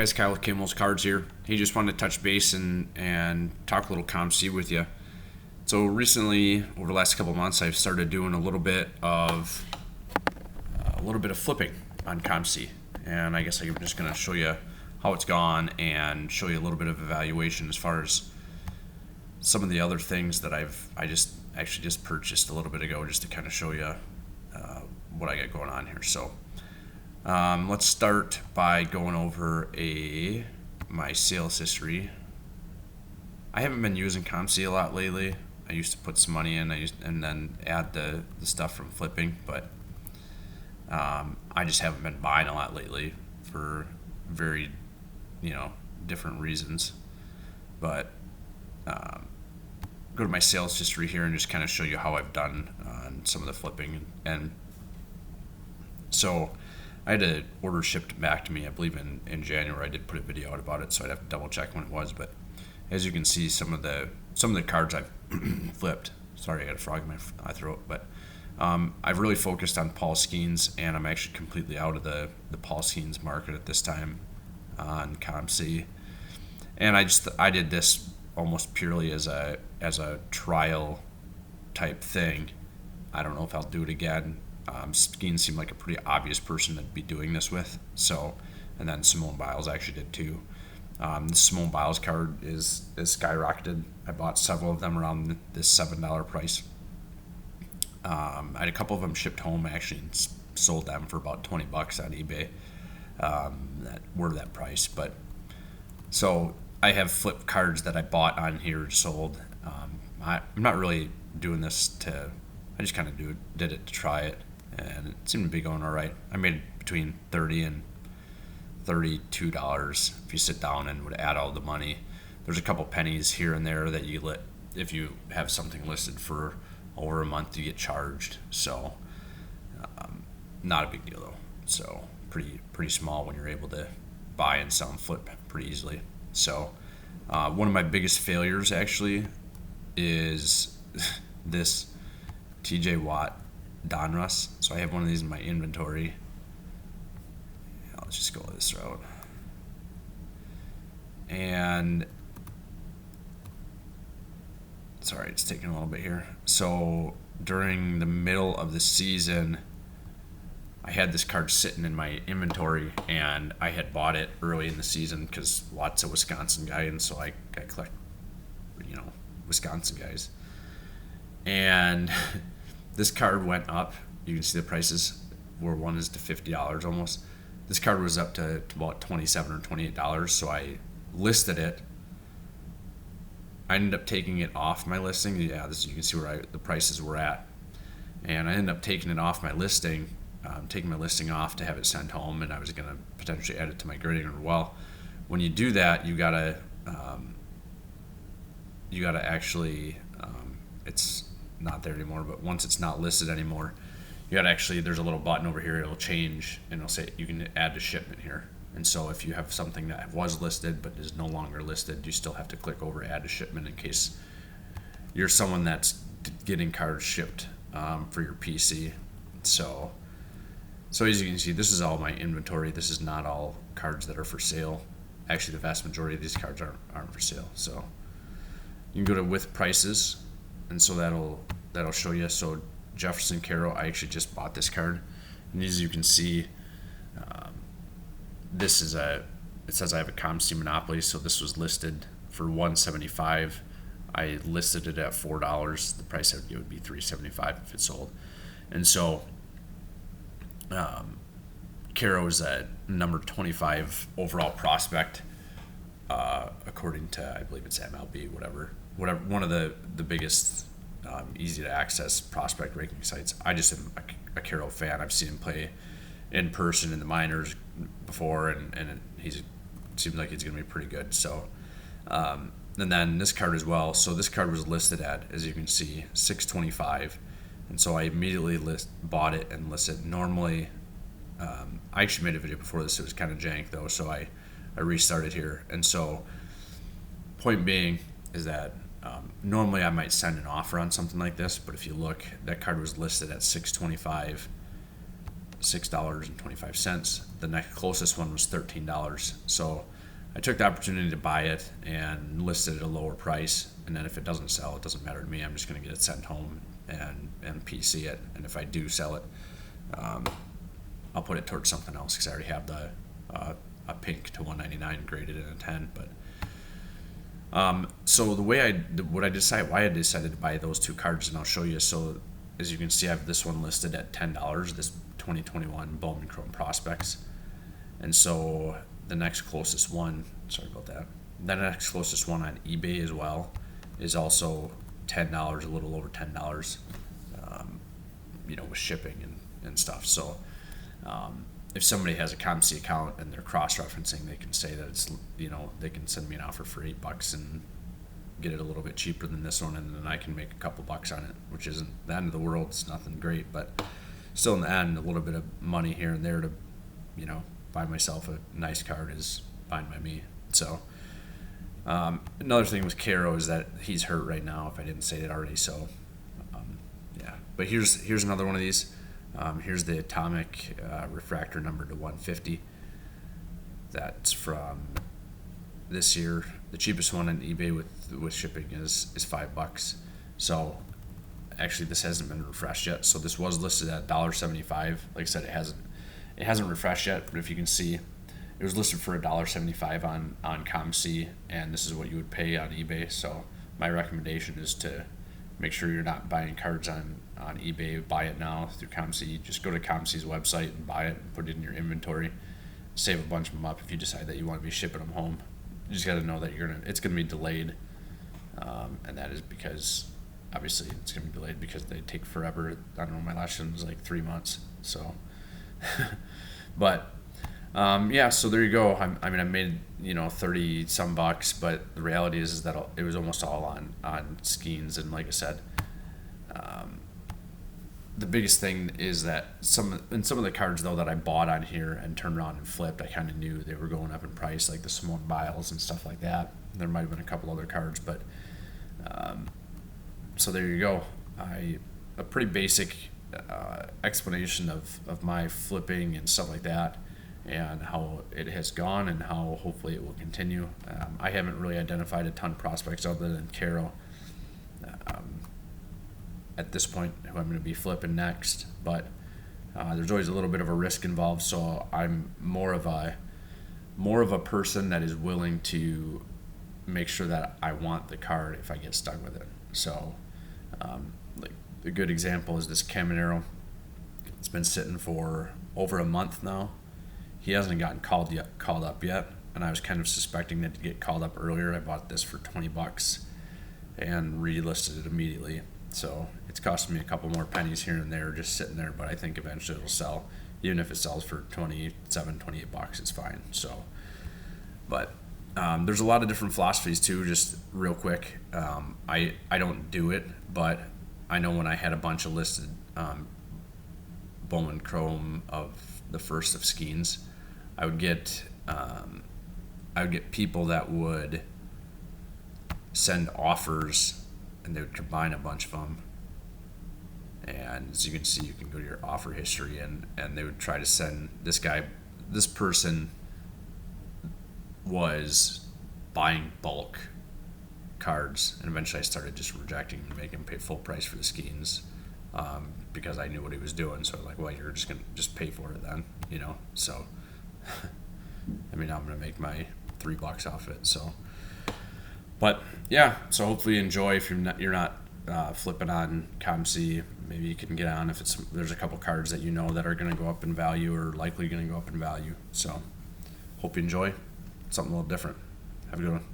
guys, Kyle with Kimmel's Cards here. He just wanted to touch base and talk a little COMC with you. So recently, over the last couple of months, I've started doing a little bit of flipping on COMC, and I guess I'm just going to show you how it's gone and show you a little bit of evaluation as far as some of the other things that I just purchased a little bit ago, just to kind of show you what I got going on here. So let's start by going over my sales history. I haven't been using COMC a lot lately. I used to put some money in, and then add the stuff from flipping, but I just haven't been buying a lot lately for very, different reasons. But go to my sales history here and just kind of show you how I've done on some of the flipping. And so I had an order shipped back to me, I believe in January. I did put a video out about it, so I'd have to double check when it was. But as you can see, some of the cards I've flipped. Sorry, I got a frog in my throat. But I've really focused on Paul Skeens, and I'm actually completely out of the Paul Skeens market at this time on COMC. And I did this almost purely as a trial type thing. I don't know if I'll do it again. Skeens seemed like a pretty obvious person to be doing this with. So, and then Simone Biles actually did too. The Simone Biles card is skyrocketed. I bought several of them around this $7 price. I had a couple of them shipped home actually, and sold them for about $20 on eBay. That were that price. But so I have flipped cards that I bought on here sold. I'm not really doing this I just kind of did it to try it, and it seemed to be going all right. I made between $30 and $32 if you sit down and would add all the money. There's a couple pennies here and there that if you have something listed for over a month, you get charged. So not a big deal though. So pretty small when you're able to buy and sell and flip pretty easily. So one of my biggest failures actually is this TJ Watt Donruss. So I have one of these in my inventory. Let's just go this route. And sorry, it's taking a little bit here. So during the middle of the season, I had this card sitting in my inventory, and I had bought it early in the season because Watt's a Wisconsin guy, and so I collect, Wisconsin guys. And this card went up. You can see the prices where one is to $50 almost. This card was up to about $27 or $28, so I listed it. I ended up taking it off my listing. You can see where the prices were at. And I ended up taking it off my listing, taking my listing off to have it sent home, and I was going to potentially add it to my grading order. Well, when you do that, you gotta actually, it's not there anymore, but once it's not listed anymore, you gotta actually, there's a little button over here, it'll change, and it'll say you can add to shipment here. And so if you have something that was listed but is no longer listed, you still have to click over add to shipment in case you're someone that's getting cards shipped for your PC. So as you can see, this is all my inventory. This is not all cards that are for sale. Actually, the vast majority of these cards aren't for sale. So you can go to with prices, and so that'll show you. So Jefferson Carroll, I actually just bought this card, and as you can see, it says I have a COMC monopoly, so this was listed for $175. I listed it at $4. The price I would give would be $375 if it sold. And so Carroll is a number 25 overall prospect, according to, I believe it's MLB, whatever, one of the biggest easy to access prospect ranking sites. I just am a Carroll fan. I've seen him play in person in the minors before, and he seems like he's going to be pretty good. So and then this card as well. So this card was listed at, as you can see, $625, and so I immediately bought it and listed. Normally, I actually made a video before this. It was kind of jank though, so I restarted here. And so point being is that normally I might send an offer on something like this, but if you look, that card was listed at $625. $6.25. The next closest one was $13. So I took the opportunity to buy it and listed at a lower price. And then if it doesn't sell, it doesn't matter to me. I'm just going to get it sent home and PC it. And if I do sell it, I'll put it towards something else because I already have a pink to 199 graded in a 10. But so why I decided to buy those two cards, and I'll show you. So as you can see, I have this one listed at $10. This 2021 Bowman Chrome Prospects, and so the next closest one. Sorry about that. The next closest one on eBay as well is also $10, a little over $10. With shipping and stuff. So if somebody has a COMC account and they're cross-referencing, they can say that it's, they can send me an offer for $8 and get it a little bit cheaper than this one, and then I can make a couple bucks on it, which isn't the end of the world. It's nothing great, but still in the end, a little bit of money here and there to, buy myself a nice card is fine by me. So another thing with Caro is that he's hurt right now, if I didn't say it already. So yeah, but here's another one of these. Here's the atomic refractor number to 150. That's from this year. The cheapest one on eBay with shipping is $5. So actually, this hasn't been refreshed yet. So this was listed at $1.75. Like I said, it hasn't refreshed yet. But if you can see, it was listed for $1.75 on COMC, and this is what you would pay on eBay. So my recommendation is to make sure you're not buying cards on eBay. Buy it now through COMC. Just go to COMC's website and buy it and put it in your inventory. Save a bunch of them up if you decide that you want to be shipping them home. You just got to know that it's going to be delayed, and that is because obviously it's going to be delayed because they take forever. I don't know, my last one was like 3 months. So, but yeah, so there you go. I made 30 some bucks, but the reality is that it was almost all on Skeens, and like I said, the biggest thing is that some of the cards though that I bought on here and turned around and flipped, I kind of knew they were going up in price, like the Simone Biles and stuff like that. There might have been a couple other cards, but so there you go. A pretty basic explanation of my flipping and stuff like that, and how it has gone and how hopefully it will continue. I haven't really identified a ton of prospects other than Caro at this point, who I'm going to be flipping next, but there's always a little bit of a risk involved, so I'm more of a person that is willing to make sure that I want the card if I get stuck with it. So like a good example is this Caminero. It's been sitting for over a month now. He hasn't gotten called up yet, and I was kind of suspecting that to get called up earlier. I bought this for $20 and relisted it immediately. So it's costing me a couple more pennies here and there just sitting there, but I think eventually it'll sell. Even if it sells for $28, it's fine. So, but there's a lot of different philosophies too. Just real quick, I don't do it, but I know when I had a bunch of listed Bowman Chrome of the first of Skeens, I would get people that would send offers, and they would combine a bunch of them. And as you can see, you can go to your offer history, and they would try to send this person was buying bulk cards, and eventually I started just rejecting and making him pay full price for the Skeens because I knew what he was doing. So like, well, you're just gonna just pay for it then, So I'm gonna make my $3 off it. So, but yeah, so hopefully you enjoy. If you're not flipping on COMC, maybe you can get on if there's a couple cards that that are going to go up in value or likely going to go up in value. So hope you enjoy something a little different. Have a good one.